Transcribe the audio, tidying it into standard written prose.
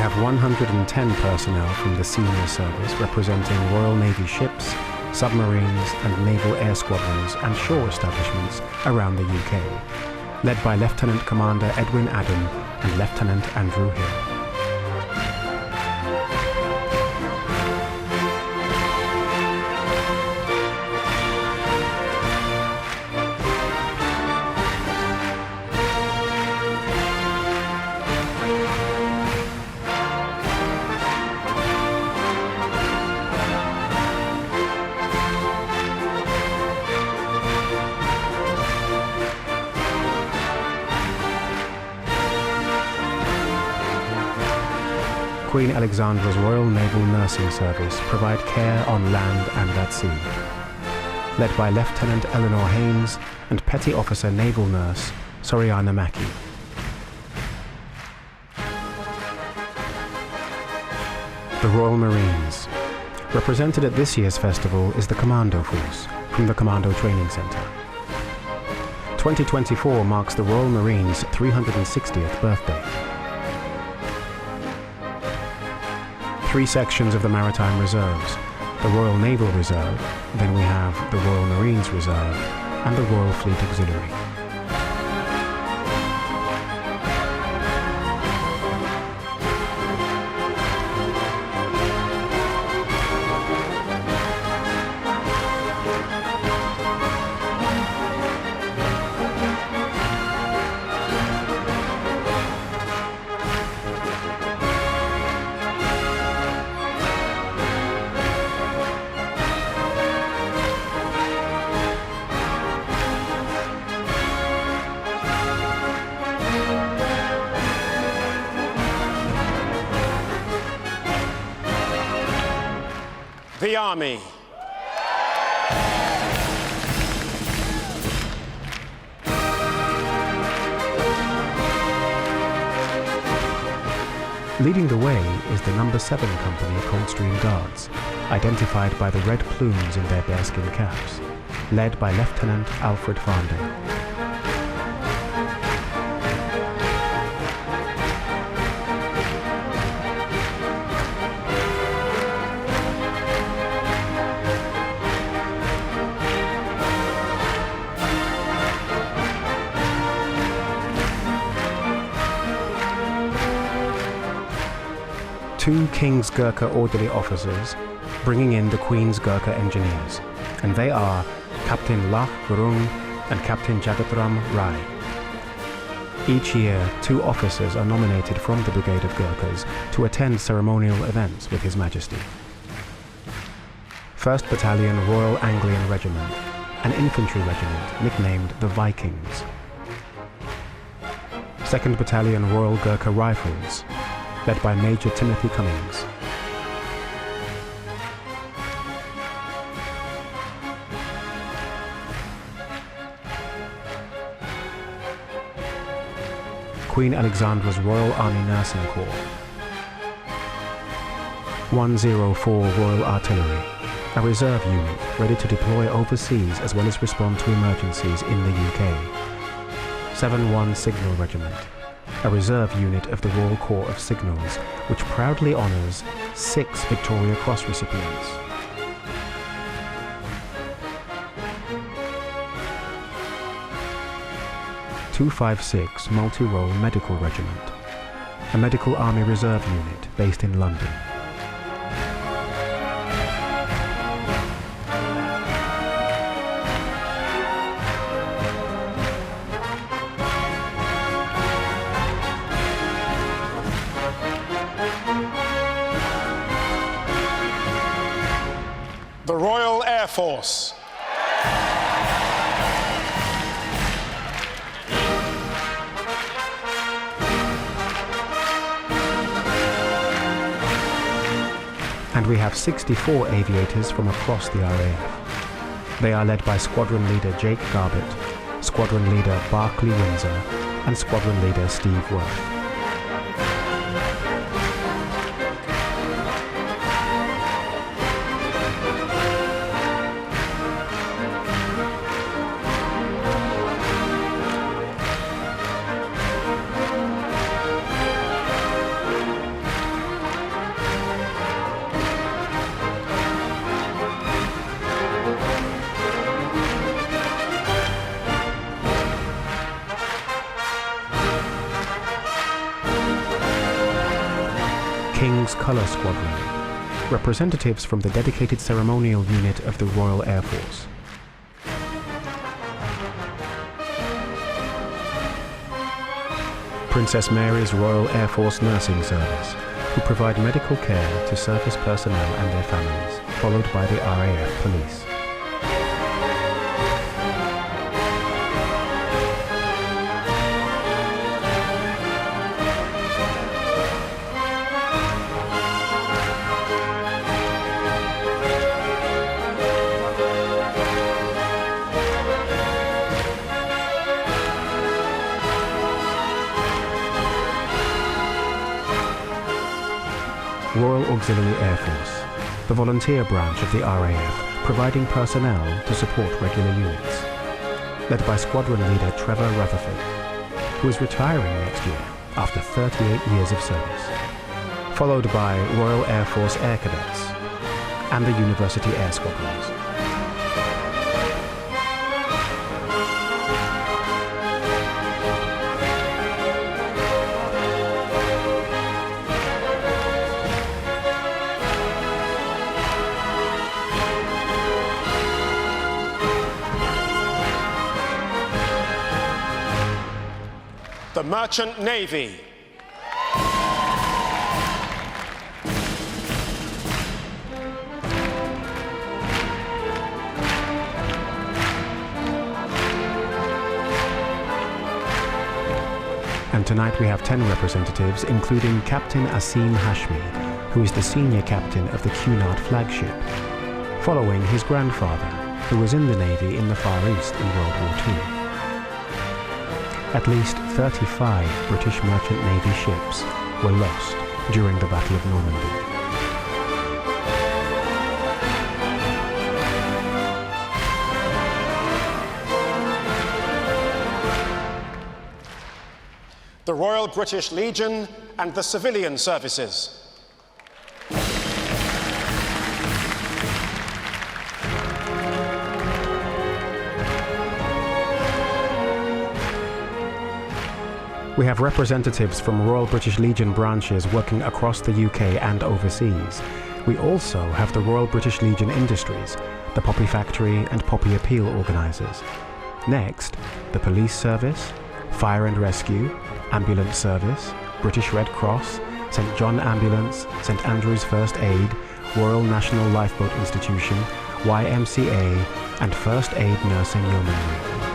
have 110 personnel from the senior service representing Royal Navy ships, submarines and naval air squadrons and shore establishments around the UK, led by Lieutenant Commander Edwin Adam and Lieutenant Andrew Hill. Queen Alexandra's Royal Naval Nursing Service provide care on land and at sea, led by Lieutenant Eleanor Haynes and Petty Officer Naval Nurse Soriana Mackey. The Royal Marines. Represented at this year's festival is the Commando Force from the Commando Training Centre. 2024 marks the Royal Marines' 360th birthday. 3 sections of the Maritime Reserves, the Royal Naval Reserve, then we have the Royal Marines Reserve, and the Royal Fleet Auxiliary. The Army. Leading the way is the No. 7 Company Coldstream Guards, identified by the red plumes in their bearskin caps, led by Lieutenant Alfred Farndale. Two King's Gurkha orderly officers bringing in the Queen's Gurkha engineers, and they are Captain Lach Gurung and Captain Jagatram Rai. Each year, 2 officers are nominated from the Brigade of Gurkhas to attend ceremonial events with His Majesty. 1st Battalion Royal Anglian Regiment, an infantry regiment nicknamed the Vikings. 2nd Battalion Royal Gurkha Rifles, led by Major Timothy Cummings. Queen Alexandra's Royal Army Nursing Corps. 104 Royal Artillery, a reserve unit ready to deploy overseas as well as respond to emergencies in the UK. 71 Signal Regiment, a reserve unit of the Royal Corps of Signals, which proudly honours 6 Victoria Cross recipients. (256) Multi-Role Medical Regiment, a Medical Army Reserve unit based in London. The Royal Air Force. And we have 64 aviators from across the RAF. They are led by Squadron Leader Jake Garbett, Squadron Leader Barclay Windsor, and Squadron Leader Steve Worth. Force Colour Squadron, representatives from the dedicated ceremonial unit of the Royal Air Force. Princess Mary's Royal Air Force Nursing Service, who provide medical care to service personnel and their families, followed by the RAF Police. Royal Auxiliary Air Force, the volunteer branch of the RAF, providing personnel to support regular units, led by Squadron Leader Trevor Rutherford, who is retiring next year after 38 years of service, followed by Royal Air Force Air Cadets and the University Air Squadrons. The Merchant Navy. And tonight we have 10 representatives, including Captain Asim Hashmi, who is the senior captain of the Cunard flagship, following his grandfather, who was in the Navy in the Far East in World War II. At least 35 British Merchant Navy ships were lost during the Battle of Normandy. The Royal British Legion and the civilian services. We have representatives from Royal British Legion branches working across the UK and overseas. We also have the Royal British Legion Industries, the Poppy Factory and Poppy Appeal organisers. Next, the Police Service, Fire and Rescue, Ambulance Service, British Red Cross, St John Ambulance, St Andrew's First Aid, Royal National Lifeboat Institution, YMCA and First Aid Nursing Yeomanry.